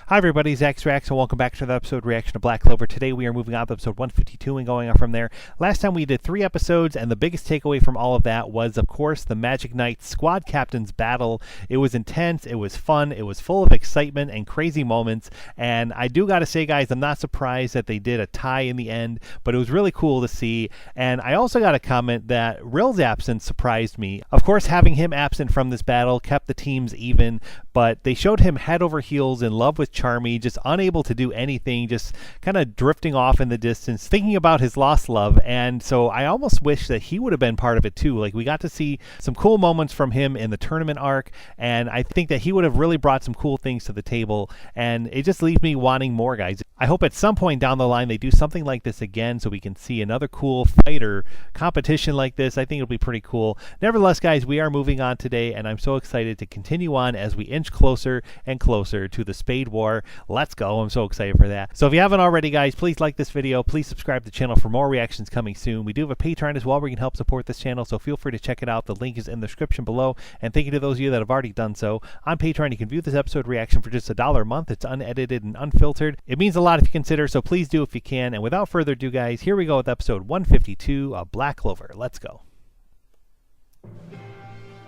Hi everybody, Zach's Reaction. Welcome back to the episode reaction to Black Clover. Today we are moving on to episode 152 and going on from there. Last time we did 3 episodes, and the biggest takeaway from all of that was, of course, the Magic Knight squad captains battle. It was intense, it was fun, it was full of excitement and crazy moments, and I do gotta say, guys, I'm not surprised that they did a tie in the end, but it was really cool to see. And I also got a comment that Rill's absence surprised me. Of course, having him absent from this battle kept the teams even, but they showed him head over heels in love with Charmy, just unable to do anything, just kind of drifting off in the distance, thinking about his lost love. And so I almost wish that he would have been part of it too. Like, we got to see some cool moments from him in the tournament arc, and I think that he would have really brought some cool things to the table, and it just leaves me wanting more, guys. I hope at some point down the line they do something like this again so we can see another cool fighter competition like this. I think it'll be pretty cool. Nevertheless, guys, we are moving on today, and I'm so excited to continue on as we inch closer and closer to the Spade War. Let's go. I'm so excited for that. So if you haven't already, guys, please like this video. Please subscribe to the channel for more reactions coming soon. We do have a Patreon as well where you can help support this channel, so feel free to check it out. The link is in the description below. And thank you to those of you that have already done so. On Patreon, you can view this episode reaction for just $1 a month. It's unedited and unfiltered. It means a lot if you consider, so please do if you can. And without further ado, guys, here we go with episode 152 of Black Clover. Let's go.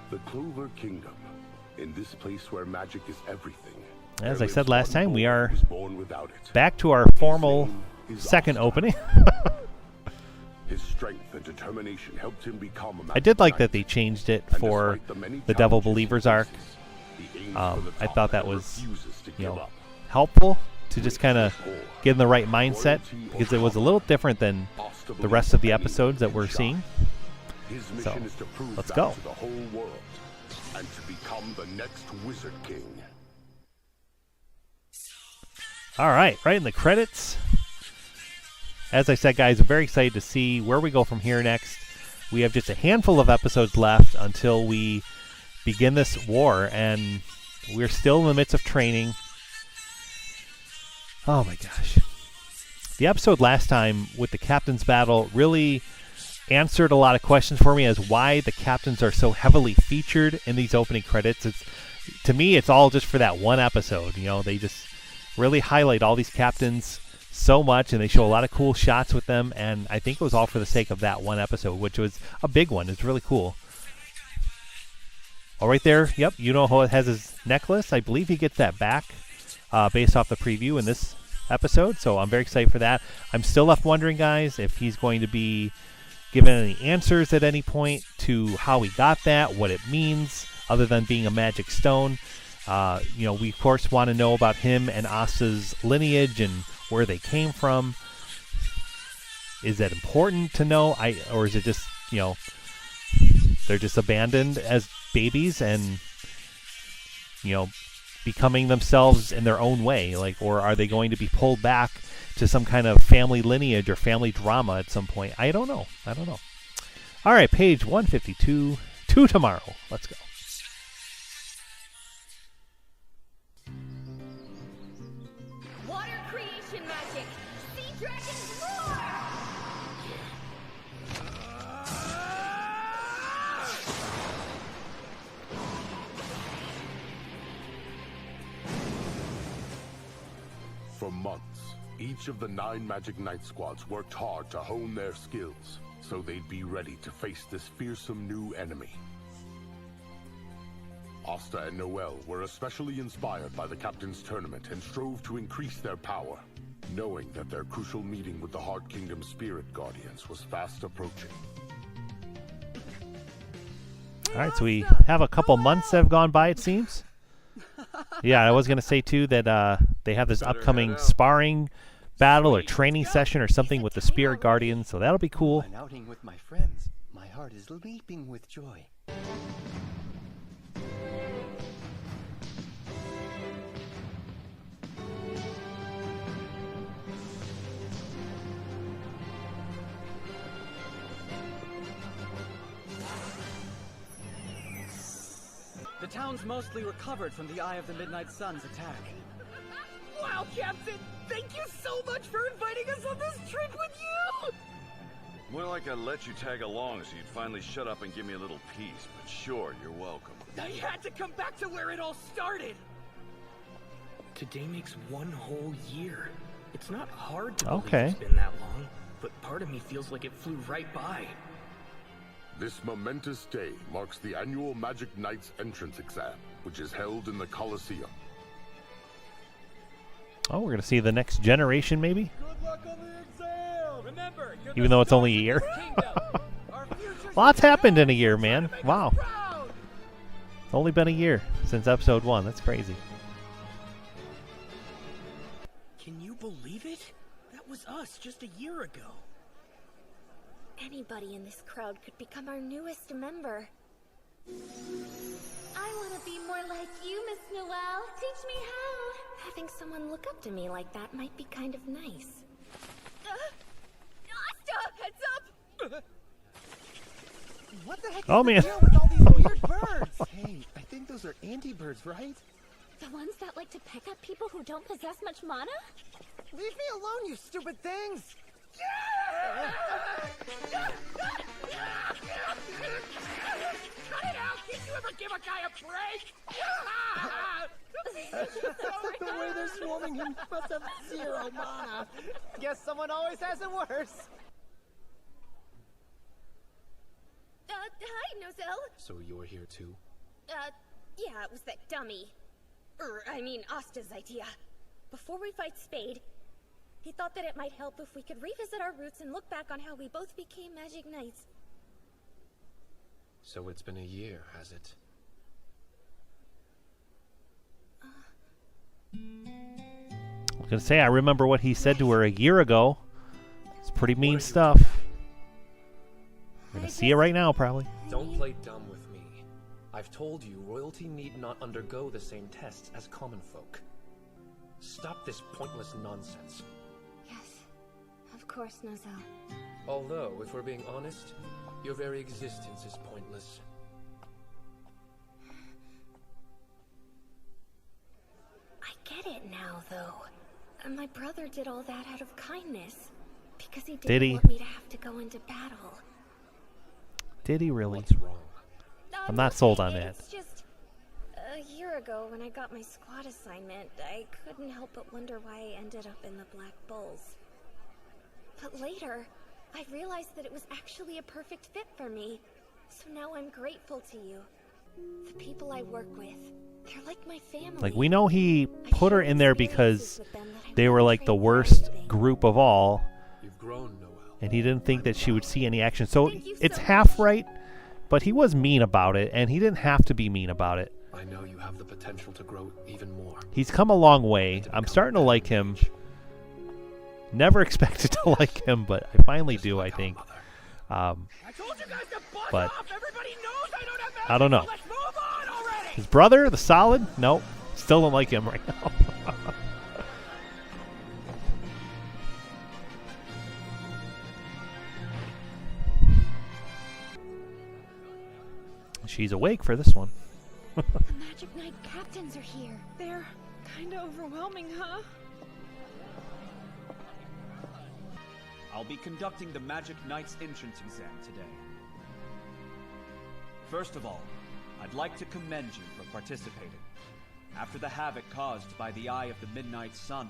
The Clover Kingdom. In this place where magic is everything. As I said last time, we are back to our His formal name is second Arcel. opening. His strength and determination helped him become a I magic did like knight. that they changed it And for despite the many the Devil challenges Believers he arc. faces, he aims for the I top thought that and was, refuses to you give know, up. helpful to just kind of get in the right mindset, because it was a little different than the rest of the episodes that we're seeing. His So, mission is to prove let's that go. to the whole world and to become the next Wizard King. All right in the credits. As I said, guys, I'm very excited to see where we go from here next. We have just a handful of episodes left until we begin this war, and we're still in the midst of training. Oh my gosh. The episode last time with the captain's battle really answered a lot of questions for me as why the captains are so heavily featured in these opening credits. To me, it's all just for that one episode. You know, they just really highlight all these captains so much, and they show a lot of cool shots with them, and I think it was all for the sake of that one episode, which was a big one. It's really cool. Oh, right there, yep, you know how it has his necklace. I believe he gets that back based off the preview in this episode, so I'm very excited for that. I'm still left wondering, guys, if he's going to be given any answers at any point to how he got that, what it means, other than being a magic stone. You know, we of course want to know about him and Asa's lineage and where they came from. Is that important to know? Or is it just, you know, they're just abandoned as babies and, you know, becoming themselves in their own way? Like, or are they going to be pulled back to some kind of family lineage or family drama at some point? I don't know. All right, page 152 to tomorrow. Let's go. Water creation magic! Sea dragons roar! For months, each of the 9 Magic Knight squads worked hard to hone their skills, so they'd be ready to face this fearsome new enemy. Asta and Noel were especially inspired by the Captain's Tournament and strove to increase their power, knowing that their crucial meeting with the Heart Kingdom Spirit Guardians was fast approaching. All right, so we have a couple months that have gone by, it seems. Yeah, I was going to say, too, that they have this upcoming sparring battle or training session or something with the Spirit Guardians, so that'll be cool. An outing with my friends. My heart is leaping with joy. The town's mostly recovered from the Eye of the Midnight Sun's attack. Wow, Captain! Thank you so much for inviting us on this trip with you! More like I'd let you tag along so you'd finally shut up and give me a little peace, but sure, you're welcome. I had to come back to where it all started! Today makes one whole year. It's not hard to believe Okay. it's been that long, but part of me feels like it flew right by. This momentous day marks the annual Magic Knights entrance exam, which is held in the Colosseum. Oh, we're gonna see the next generation, maybe. Good luck on the exam! Remember, you're Even though it's only a year. Lots happened in a year, man. Wow. It's only been a year since episode 1. That's crazy. Can you believe it? That was us just a year ago. Anybody in this crowd could become our newest member. I want to be more like you, Miss Noelle. Teach me how. Having someone look up to me like that might be kind of nice. Asta, heads up! What the heck Oh, is the man. deal with all these weird birds? Hey, I think those are antibirds, right? The ones that like to pick up people who don't possess much mana? Leave me alone, you stupid things! Cut it out! Did you ever give a guy a break? The way they're swarming him must have 0 mana. Guess someone always has it worse. Hi, Nozel. So you're here too? Yeah, it was that dummy. Asta's idea. Before we fight Spade, he thought that it might help if we could revisit our roots and look back on how we both became Magic Knights. So it's been a year, has it? I was gonna say, I remember what he said to her a year ago. It's pretty mean stuff. We're gonna see it right now, probably. Don't play dumb with me. I've told you, royalty need not undergo the same tests as common folk. Stop this pointless nonsense. Yes, of course, Nozel. Although, if we're being honest, your very existence is pointless. I get it now, though. My brother did all that out of kindness. Because he Did didn't he? want me to have to go into battle. Did he really? What's wrong? I'm not sold on that. It's just... a year ago, when I got my squad assignment, I couldn't help but wonder why I ended up in the Black Bulls. But later, I realized that it was actually a perfect fit for me. So now I'm grateful to you. The people I work with, they're like my family. Like, we know he I put her shared in there experiences because with them that I they were wouldn't like the trade for worst anything. group of all, You've grown, Noelle. and he didn't think that she would see any action. So Thank you it's so half much. right, but he was mean about it, and he didn't have to be mean about it. I know you have the potential to grow even more. He's come a long way. I'm starting to like him. Never expected to like him, but I finally do, I think. I told you guys to buzz But off! Everybody knows I don't have magic, I don't know. so let's move on already! His brother, the Solid? Nope. Still don't like him right now. She's awake for this one. The Magic Knight captains are here. They're kinda overwhelming, huh? I'll be conducting the Magic Knight's entrance exam today. First of all, I'd like to commend you for participating. After the havoc caused by the Eye of the Midnight Sun,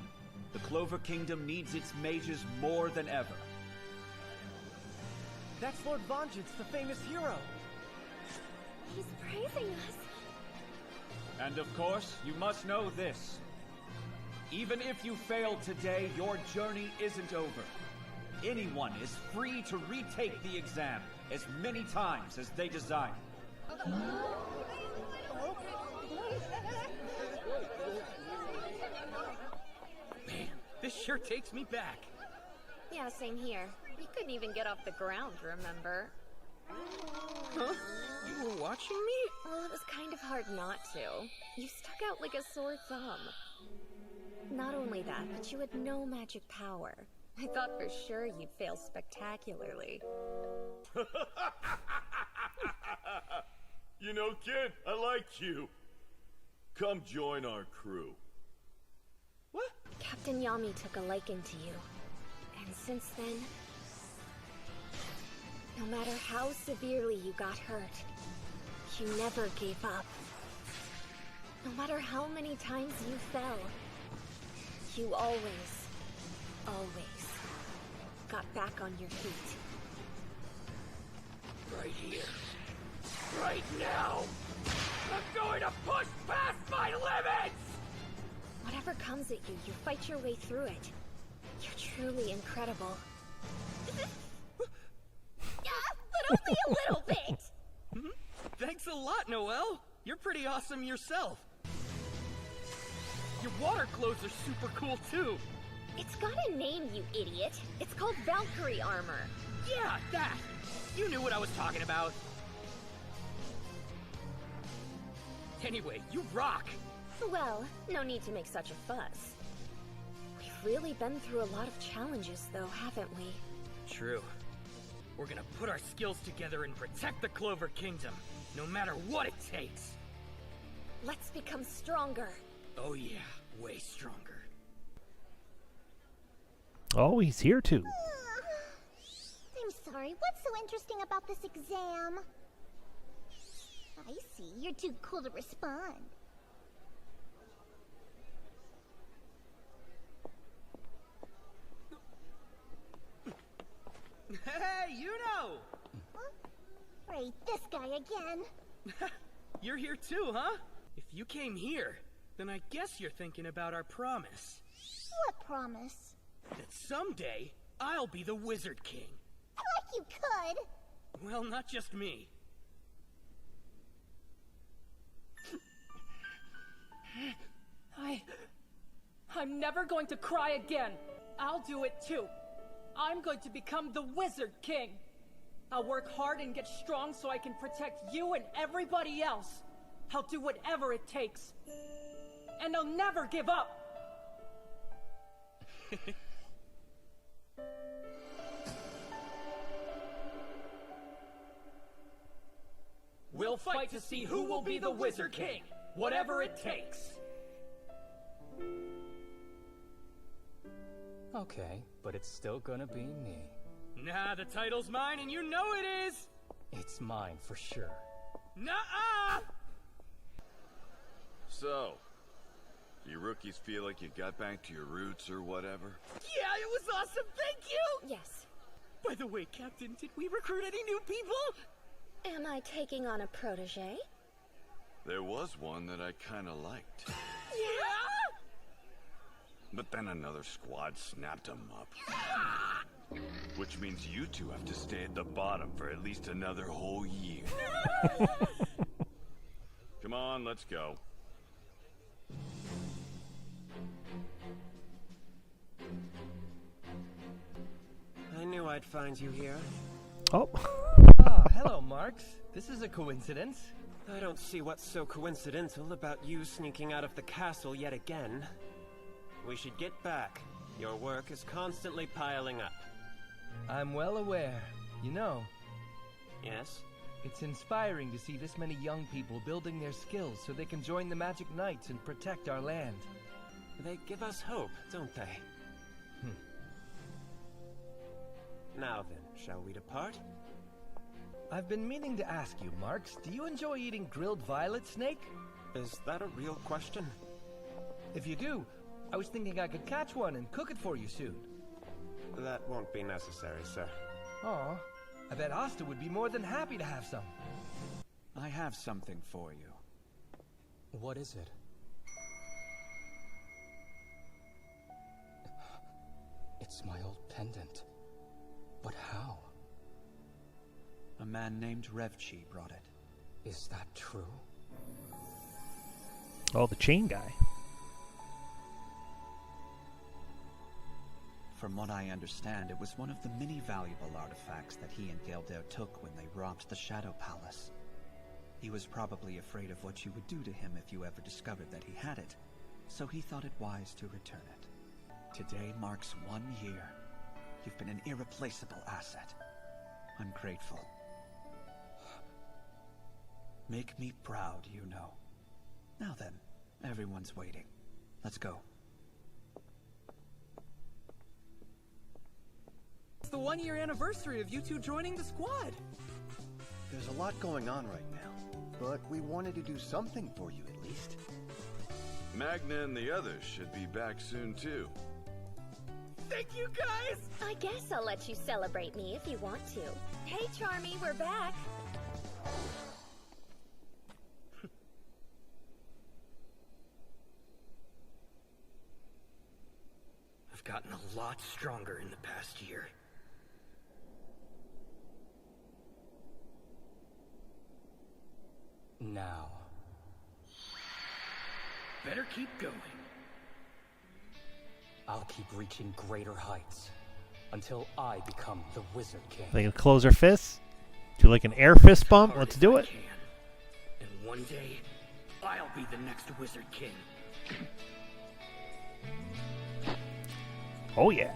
the Clover Kingdom needs its mages more than ever. That's Lord Vengeance, the famous hero. He's praising us. And of course, you must know this. Even if you fail today, your journey isn't over. Anyone is free to retake the exam as many times as they desire. Man, this sure takes me back. Yeah, same here. You couldn't even get off the ground, remember? Huh? You were watching me? Well, it was kind of hard not to. You stuck out like a sore thumb. Not only that, but you had no magic power. I thought for sure you'd fail spectacularly. You know, kid, I like you. Come join our crew. What? Captain Yami took a liking to you. And since then, no matter how severely you got hurt, you never gave up. No matter how many times you fell, You always got back on your feet. Right here. Right now. I'm going to push past my limits! Whatever comes at you, you fight your way through it. You're truly incredible. But only a little bit! Thanks a lot, Noelle. You're pretty awesome yourself. Your water clothes are super cool, too. It's got a name, you idiot. It's called Valkyrie armor. Yeah, that. You knew what I was talking about. Anyway, you rock. Well, no need to make such a fuss. We've really been through a lot of challenges, though, haven't we? True. We're gonna put our skills together and protect the Clover Kingdom, no matter what it takes. Let's become stronger. Oh yeah, way stronger. Oh, he's here too. I'm sorry, what's so interesting about this exam? I see, you're too cool to respond. Hey, you know! Huh? Right, this guy again. You're here too, huh? If you came here, then I guess you're thinking about our promise. What promise? That someday, I'll be the Wizard King. Like you could! Well, not just me. I'm never going to cry again. I'll do it too. I'm going to become the Wizard King. I'll work hard and get strong so I can protect you and everybody else. I'll do whatever it takes. And I'll never give up. We'll fight to see who will be the Wizard King, whatever it takes. Okay, but it's still gonna be me. Nah, the title's mine and you know it is! It's mine for sure. Nuh-uh! So, do you rookies feel like you got back to your roots or whatever? Yeah, it was awesome, thank you! Yes. By the way, Captain, did we recruit any new people? Am I taking on a protege? There was one that I kinda liked. Yeah? But then another squad snapped him up. Which means you two have to stay at the bottom for at least another whole year. Come on, let's go. I knew I'd find you here. Oh. Ah, hello, Marks. This is a coincidence. I don't see what's so coincidental about you sneaking out of the castle yet again. We should get back. Your work is constantly piling up. I'm well aware. You know. Yes? It's inspiring to see this many young people building their skills so they can join the Magic Knights and protect our land. They give us hope, don't they? Now then, shall we depart? I've been meaning to ask you, Marks, do you enjoy eating grilled violet snake? Is that a real question? If you do, I was thinking I could catch one and cook it for you soon. That won't be necessary, sir. Aw, I bet Asta would be more than happy to have some. I have something for you. What is it? It's my old pendant. But how? A man named Revchi brought it. Is that true? Oh, the chain guy. From what I understand, it was one of the many valuable artifacts that he and Gelder took when they robbed the Shadow Palace. He was probably afraid of what you would do to him if you ever discovered that he had it, so he thought it wise to return it. Today marks 1 year. You've been an irreplaceable asset. I'm grateful. Make me proud, you know. Now then, everyone's waiting. Let's go. It's the 1-year anniversary of you two joining the squad. There's a lot going on right now, but we wanted to do something for you at least. Magna and the others should be back soon too. Thank you, guys! I guess I'll let you celebrate me if you want to. Hey, Charmy, we're back. I've gotten a lot stronger in the past year. Now. Better keep going. I'll keep reaching greater heights until I become the Wizard King. They can close their fists. Do like an air fist bump. Let's do it. And one day, I'll be the next Wizard King. Oh yeah.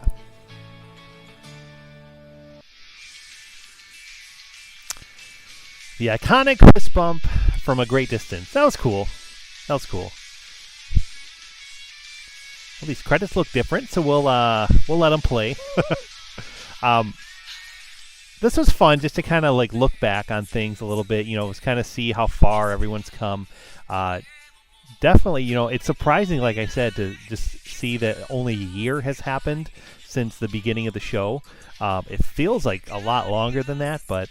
The iconic fist bump from a great distance. That was cool. That was cool. Well, these credits look different, so we'll let them play. This was fun just to kind of like look back on things a little bit. You know, kind of see how far everyone's come. Definitely, you know, it's surprising, like I said, to just see that only a year has happened since the beginning of the show. It feels like a lot longer than that, but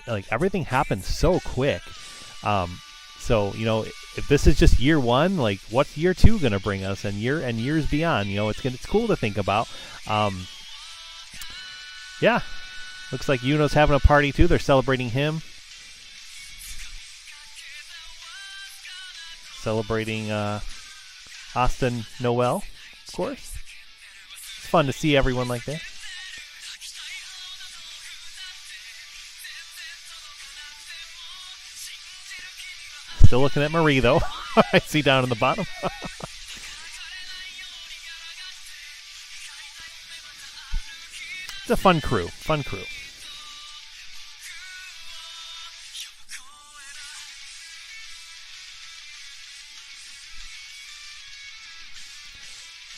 like everything happened so quick. So, you know, if this is just year one, like what's year two going to bring us, and years beyond? You know, it's cool to think about. Yeah, looks like Yuno's having a party too. They're celebrating him. Celebrating Austin Noel, of course. It's fun to see everyone like that. Still looking at Marie, though. I see down in the bottom. It's a fun crew. Fun crew.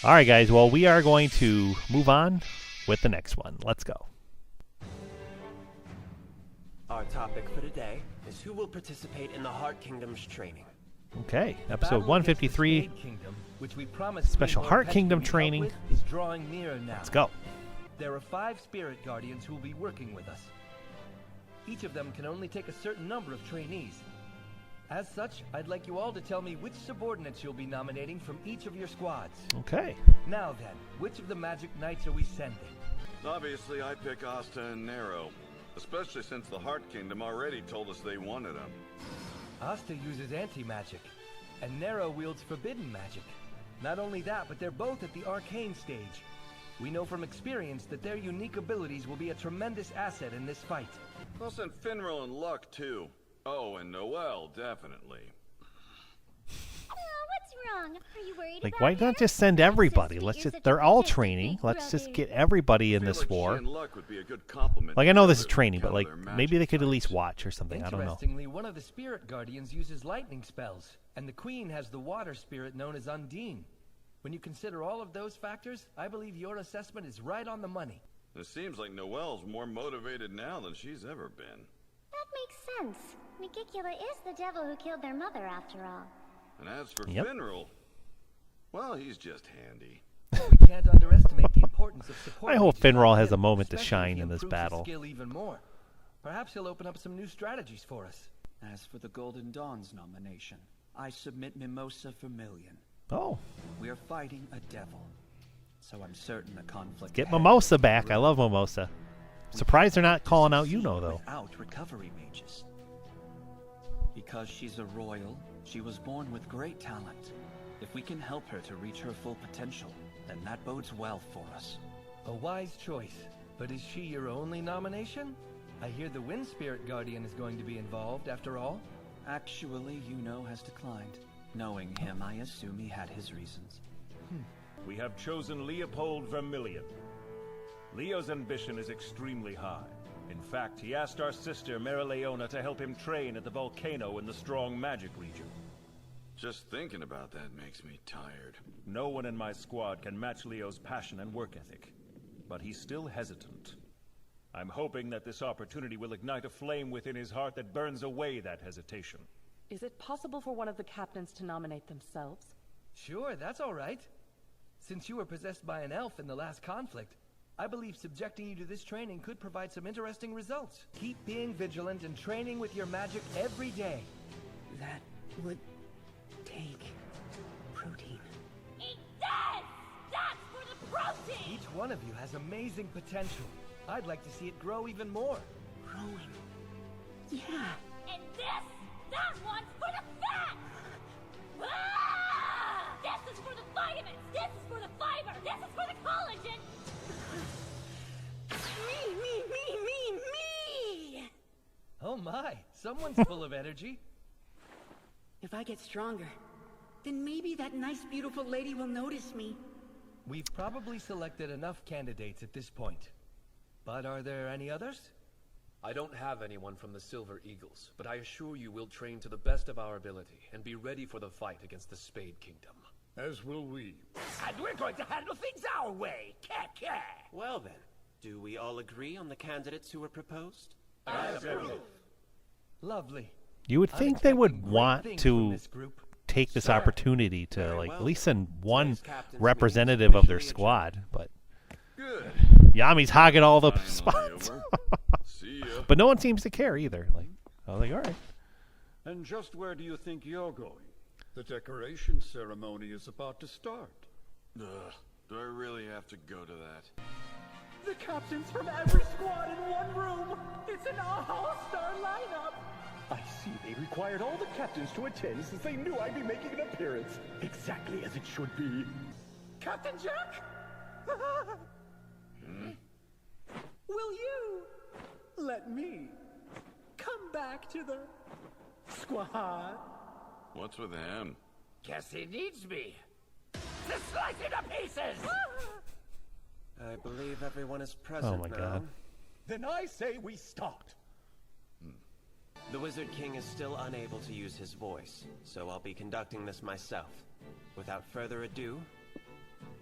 All right, guys. Well, we are going to move on with the next one. Let's go. Our topic for today is who will participate in the Heart Kingdom's training. Okay, episode 153. Kingdom, which we promised Special Heart Kingdom training. Is drawing nearer now. Let's go. There are 5 spirit guardians who will be working with us. Each of them can only take a certain number of trainees. As such, I'd like you all to tell me which subordinates you'll be nominating from each of your squads. Okay. Now then, which of the Magic Knights are we sending? Obviously, I pick Asta and Nero, especially since the Heart Kingdom already told us they wanted them. Asta uses anti-magic, and Nero wields forbidden magic. Not only that, but they're both at the arcane stage. We know from experience that their unique abilities will be a tremendous asset in this fight. I'll send Finral and Luck, too. Oh, and Noel, definitely. What's wrong? Are you worried Like, about why not just send everybody? They're all training. Let's just get everybody in this war. Like, I know this is training, but like, maybe they could at least watch or something. I don't know. Interestingly, one of the spirit guardians uses lightning spells, and the queen has the water spirit known as Undine. When you consider all of those factors, I believe your assessment is right on the money. It seems like Noelle's more motivated now than she's ever been. That makes sense. Megicula is the devil who killed their mother, after all. And as for Finral, well, he's just handy. We can't underestimate the importance of support. I hope Finral has a moment to shine in this battle. Skill even more. Perhaps he'll open up some new strategies for us. As for the Golden Dawn's nomination, I submit Mimosa Vermilion. Oh. We are fighting a devil, so I'm certain the conflict. Get Mimosa back. I love Mimosa. Surprised they're not calling out Yuno, though. Without recovery mages. Because she's a royal, she was born with great talent. If we can help her to reach her full potential, then that bodes well for us. A wise choice. But is she your only nomination? I hear the Wind Spirit Guardian is going to be involved, after all. Actually, Yuno has declined. Knowing him, I assume he had his reasons. We have chosen Leopold Vermilion. Leo's ambition is extremely high. In fact, he asked our sister Marileona to help him train at the volcano in the Strong Magic region. Just thinking about that makes me tired. No one in my squad can match Leo's passion and work ethic, but he's still hesitant. I'm hoping that this opportunity will ignite a flame within his heart that burns away that hesitation. Is it possible for one of the captains to nominate themselves? Sure, that's all right. Since you were possessed by an elf in the last conflict, I believe subjecting you to this training could provide some interesting results. Keep being vigilant and training with your magic every day. That would take protein. Eat this! That's for the protein! Each one of you has amazing potential. I'd like to see it grow even more. Growing. Yeah. And this? That one's for the fat! Ah! This is for the vitamins! This is for the fiber! This is for the collagen! Me! Oh my, someone's full of energy. If I get stronger, then maybe that nice, beautiful lady will notice me. We've probably selected enough candidates at this point. But are there any others? I don't have anyone from the Silver Eagles, but I assure you we'll train to the best of our ability and be ready for the fight against the Spade Kingdom. As will we. And we're going to handle things our way. Well then, do we all agree on the candidates who were proposed? Lovely. You would think they would want to take this opportunity to, like, at least send one representative of their squad, but Yami's hogging all the spots. But no one seems to care either. Like, I was like, all right. And just where do you think you're going? The decoration ceremony is about to start. Do I really have to go to that? The captains from every squad in one room! It's an all-star lineup! I see they required all the captains to attend since they knew I'd be making an appearance. Exactly as it should be. Captain Jack? Will you let me come back to the squad? What's with him? Guess he needs me to slice it to pieces! I believe everyone is present Oh my now. God. Then I say we start. The Wizard King is still unable to use his voice, so I'll be conducting this myself. Without further ado,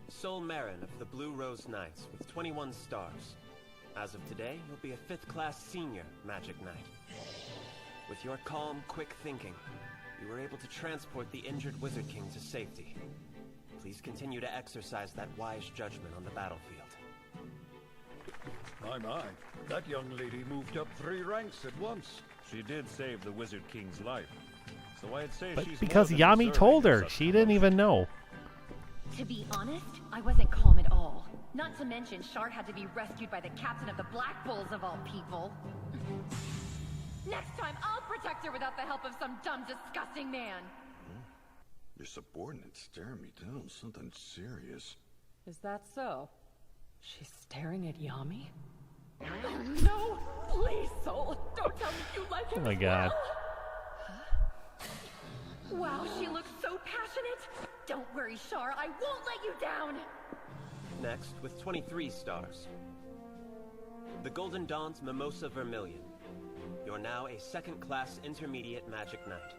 Sol Marin of the Blue Rose Knights with 21 stars. As of today, you'll be a 5th class senior Magic Knight. With your calm, quick thinking, you were able to transport the injured Wizard King to safety. Please continue to exercise that wise judgment on the battlefield. My. That young lady moved up 3 ranks at once. She did save the Wizard King's life. So I'd say But she's because more than Yami deserving told of her, such she didn't even know. To be honest, I wasn't calm at all. Not to mention, Shard had to be rescued by the captain of the Black Bulls of all people. Next time, I'll protect her without the help of some dumb, disgusting man. Your subordinate's staring me down. Something serious. Is that so? She's staring at Yami? No! Please, Sol! Don't tell me you like him! Oh my God. Wow, she looks so passionate! Don't worry, Shar, I won't let you down! Next, with 23 stars, the Golden Dawn's Mimosa Vermilion. You're now a 2nd class intermediate Magic Knight.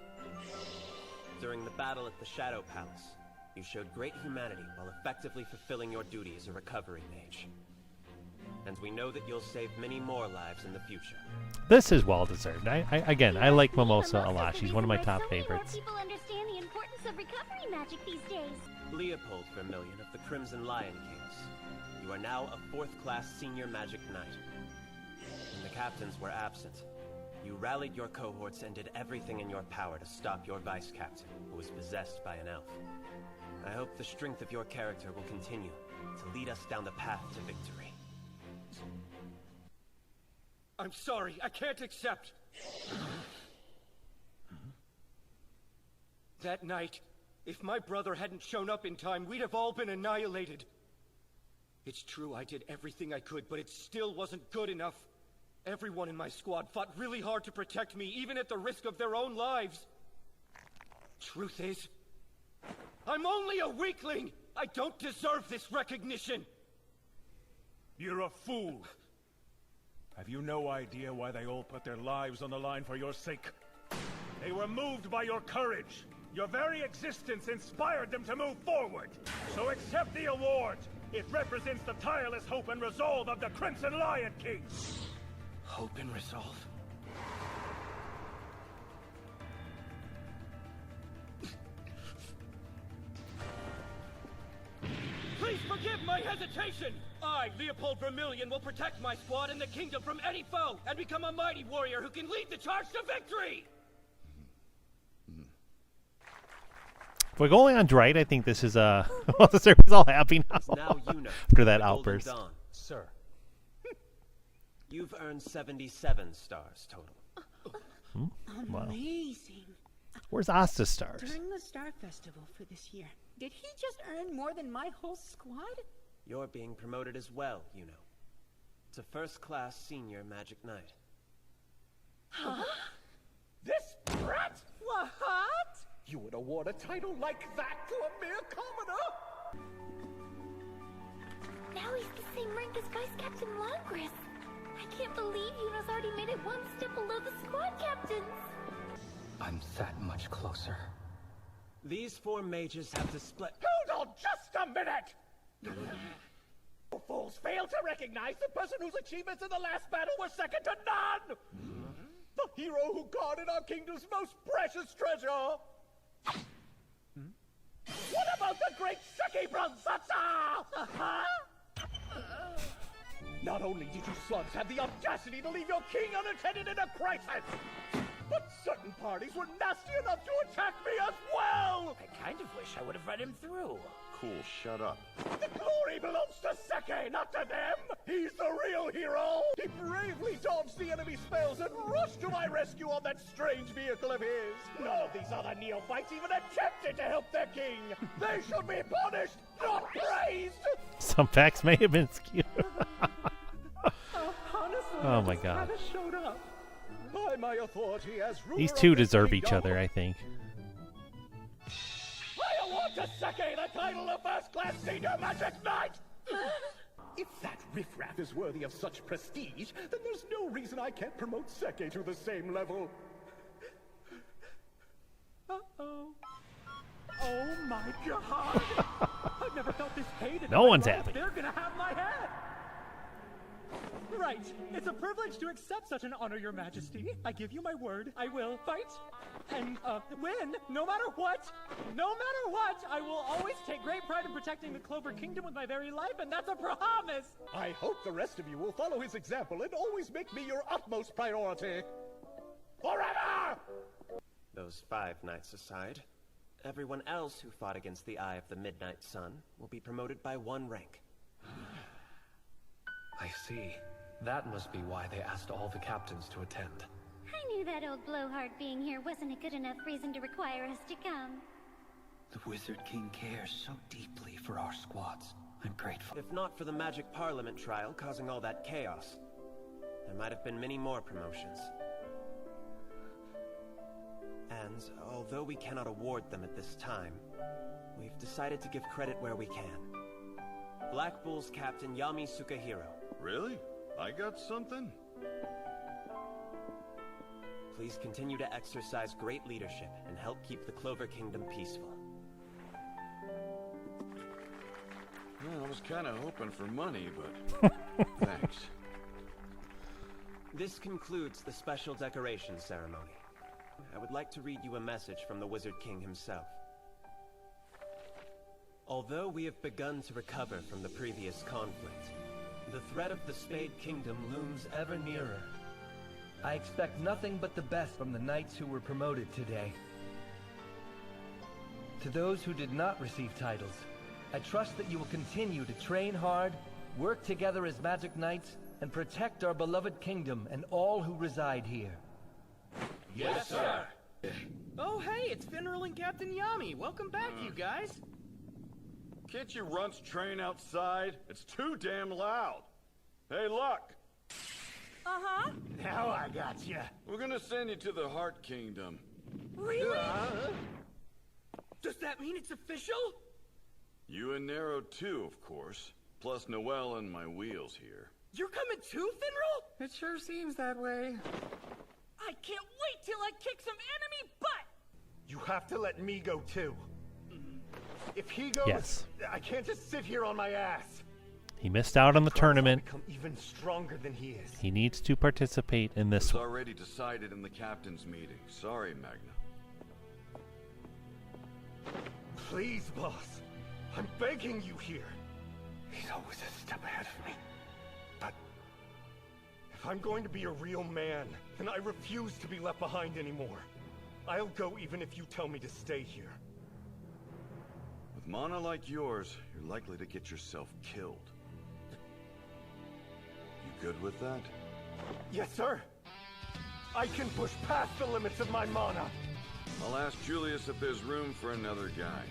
During the battle at the Shadow Palace, you showed great humanity while effectively fulfilling your duty as a recovery mage. And we know that you'll save many more lives in the future. This is well deserved. I like Mimosa a lot. She's one of my top favorites. People understand the importance of recovery magic these days. Leopold Vermilion of the Crimson Lion Kings. You are now a 4th class senior Magic Knight. When the captains were absent, you rallied your cohorts and did everything in your power to stop your vice captain, who was possessed by an elf. I hope the strength of your character will continue to lead us down the path to victory. I'm sorry, I can't accept. That night, if my brother hadn't shown up in time, we'd have all been annihilated. It's true I did everything I could, but it still wasn't good enough. Everyone in my squad fought really hard to protect me, even at the risk of their own lives. Truth is, I'm only a weakling! I don't deserve this recognition! You're a fool. Have you no idea why they all put their lives on the line for your sake? They were moved by your courage. Your very existence inspired them to move forward. So accept the award. It represents the tireless hope and resolve of the Crimson Lion King. Hope and resolve? Forgive my hesitation! I, Leopold Vermillion, will protect my squad and the kingdom from any foe, and become a mighty warrior who can lead the charge to victory! If we're going on right, I think this is well, the server's all happy now, after that outburst. Sir. You've earned 77 stars total. Wow. Amazing. Where's Asta's stars? During the Star Festival for this year, did he just earn more than my whole squad? You're being promoted as well, you know. To first-class senior Magic Knight. Huh? This brat? What? You would award a title like that to a mere commoner? Now he's the same rank as Vice Captain Longris. I can't believe Yuno's already made it one step below the squad captains. I'm that much closer. These 4 mages have to split. Hold on just a minute! You fools fail to recognize the person whose achievements in the last battle were second to none! The hero who guarded our kingdom's most precious treasure! What about the great Seki Bronzatsa? Not only did you slugs have the audacity to leave your king unattended in a crisis, but certain parties were nasty enough to attack me as well! I kind of wish I would have read him through. Cool, shut up. The glory belongs to Seki, not to them! He's the real hero! He bravely dodged the enemy spells and rushed to my rescue on that strange vehicle of his! None of these other neophytes even attempted to help their king! They should be punished, not praised! Some facts may have been skewed. Honestly, Oh my god. Showed up. By my authority as ruler These of two this deserve each kingdom, other, I think. I award to Seki the title of first-class senior Magic Knight! If that riffraff is worthy of such prestige, then there's no reason I can't promote Seki to the same level. Uh-oh. Oh my god! I've never felt this hated. No one's happy. They're gonna have my head! Right. It's a privilege to accept such an honor, Your Majesty. I give you my word. I will fight and win, no matter what. No matter what, I will always take great pride in protecting the Clover Kingdom with my very life, and that's a promise! I hope the rest of you will follow his example and always make me your utmost priority. Forever! Those 5 knights aside, everyone else who fought against the Eye of the Midnight Sun will be promoted by 1 rank. I see. That must be why they asked all the captains to attend. I knew that old blowhard being here wasn't a good enough reason to require us to come. The Wizard King cares so deeply for our squads. I'm grateful. If not for the Magic Parliament trial causing all that chaos, there might have been many more promotions. And although we cannot award them at this time, we've decided to give credit where we can. Black Bull's captain Yami Sukahiro. Really? I got something? Please continue to exercise great leadership and help keep the Clover Kingdom peaceful. Well, I was kind of hoping for money, but thanks. This concludes the special decoration ceremony. I would like to read you a message from the Wizard King himself. Although we have begun to recover from the previous conflict, the threat of the Spade Kingdom looms ever nearer. I expect nothing but the best from the knights who were promoted today. To those who did not receive titles, I trust that you will continue to train hard, work together as Magic Knights, and protect our beloved kingdom and all who reside here. Yes, sir! Oh, hey, it's Finral and Captain Yami. Welcome back, you guys. Can't you runts train outside? It's too damn loud. Hey, Luck! Uh-huh. Now I got you. We're gonna send you to the Heart Kingdom. Really? Does that mean it's official? You and Nero too, of course. Plus Noelle and my wheels here. You're coming too, Finral? It sure seems that way. I can't wait till I kick some enemy butt! You have to let me go too. If he goes, Yes. I can't just sit here on my ass. He missed out on the tournament. I'll become even stronger than he is. He needs to participate in this It's one. already decided in the captain's meeting. Sorry, Magna. Please, boss. I'm begging you here. He's always a step ahead of me. But if I'm going to be a real man, then I refuse to be left behind anymore. I'll go even if you tell me to stay here. With mana like yours, you're likely to get yourself killed. You good with that? Yes, sir. I can push past the limits of my mana. I'll ask Julius if there's room for another guy.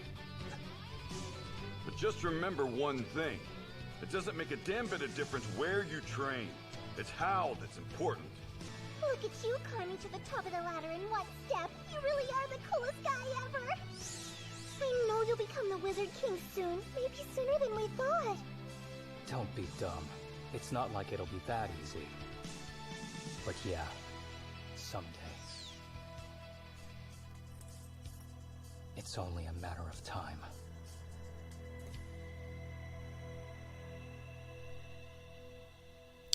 But just remember one thing. It doesn't make a damn bit of difference where you train. It's how that's important. Look at you climbing to the top of the ladder in one step. You really are the coolest guy ever. I know you'll become the Wizard King soon. Maybe sooner than we thought. Don't be dumb. It's not like it'll be that easy. But yeah, someday. It's only a matter of time.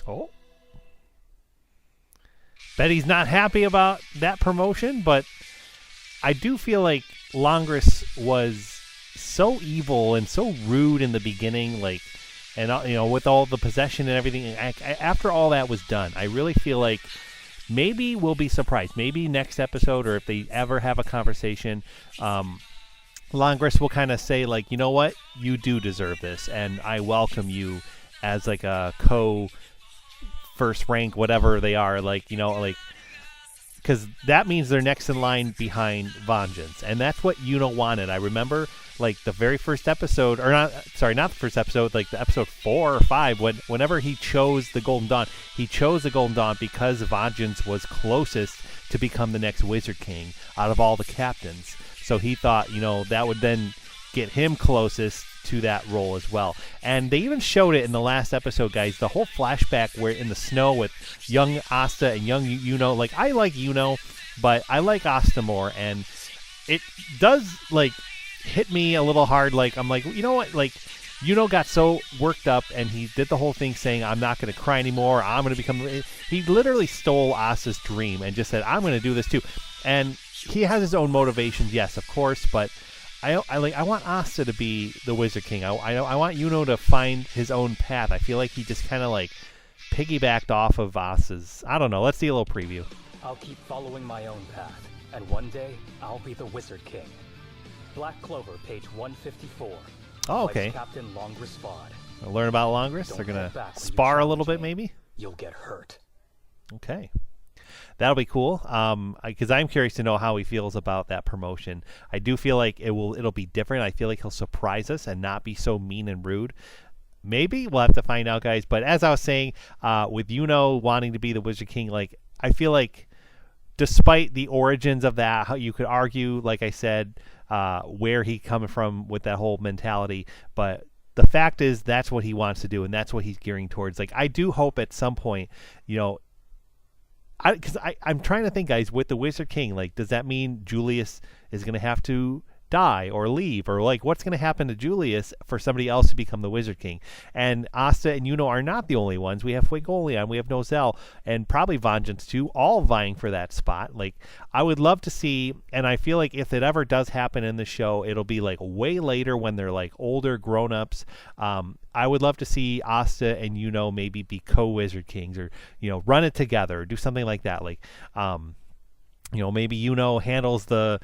Oh. Betty's not happy about that promotion, but I do feel like Longris was so evil and so rude in the beginning, like, and you know, with all the possession and everything. After all that was done, I really feel like maybe we'll be surprised. Maybe next episode, or if they ever have a conversation, Longris will kind of say, like, you know what, you do deserve this, and I welcome you as like a first rank, whatever they are, like, you know, like, because that means they're next in line behind Vengeance, and that's what Yuno wanted. I remember, like, the very first episode, or not the first episode, like the episode 4 or 5, whenever he chose the Golden Dawn, he chose the Golden Dawn because Vengeance was closest to become the next Wizard King out of all the captains. So he thought, you know, that would then get him closest to that role as well. And they even showed it in the last episode, guys, the whole flashback where in the snow with young Asta and young Yuno. Like, I like Yuno, but I like Asta more, and it does, like, hit me a little hard. Like, I'm like, you know what, like, Yuno got so worked up, and he did the whole thing saying, I'm not going to cry anymore, I'm going to become... He literally stole Asta's dream and just said, I'm going to do this too. And he has his own motivations, yes, of course, but I want Asta to be the Wizard King. I want Yuno to find his own path. I feel like he just kind of, like, piggybacked off of Asta's... I don't know. Let's see a little preview. I'll keep following my own path, and one day, I'll be the Wizard King. Black Clover, page 154. Oh, okay. Vice Captain Longris Vod. I'll learn about Longris. They're going to spar a little bit, maybe? You'll get hurt. Okay. That'll be cool, because I'm curious to know how he feels about that promotion. I do feel like it'll be different. I feel like he'll surprise us and not be so mean and rude. Maybe we'll have to find out, guys. But as I was saying, with Yuno wanting to be the Wizard King, like, I feel like despite the origins of that, how you could argue, like I said, where he coming from with that whole mentality, but the fact is that's what he wants to do, and that's what he's gearing towards. Like, I do hope at some point, you know, because I'm trying to think, guys, with the Wizard King, like, does that mean Julius is going to have to die or leave, or, like, what's going to happen to Julius for somebody else to become the Wizard King? And Asta and Yuno are not the only ones. We have Fuegoleon, we have Nozel, and probably Vengeance too, all vying for that spot. Like, I would love to see, and I feel like if it ever does happen in the show, it'll be, like, way later when they're, like, older grown-ups. I would love to see Asta and Yuno maybe be co-Wizard Kings, or, you know, run it together, or do something like that. Like, you know, maybe Yuno handles the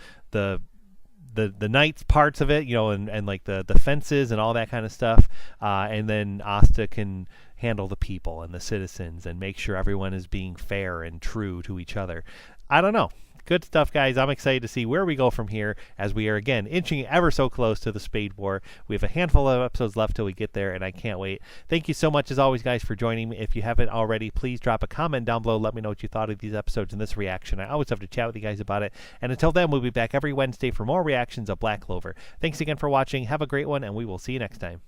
knights parts of it, you know, and like the fences and all that kind of stuff, and then Asta can handle the people and the citizens and make sure everyone is being fair and true to each other. I don't know. Good stuff, guys. I'm excited to see where we go from here, as we are, again, inching ever so close to the Spade War. We have a handful of episodes left till we get there, and I can't wait. Thank you so much, as always, guys, for joining me. If you haven't already, please drop a comment down below. Let me know what you thought of these episodes and this reaction. I always have to chat with you guys about it. And until then, we'll be back every Wednesday for more reactions of Black Clover. Thanks again for watching. Have a great one, and we will see you next time.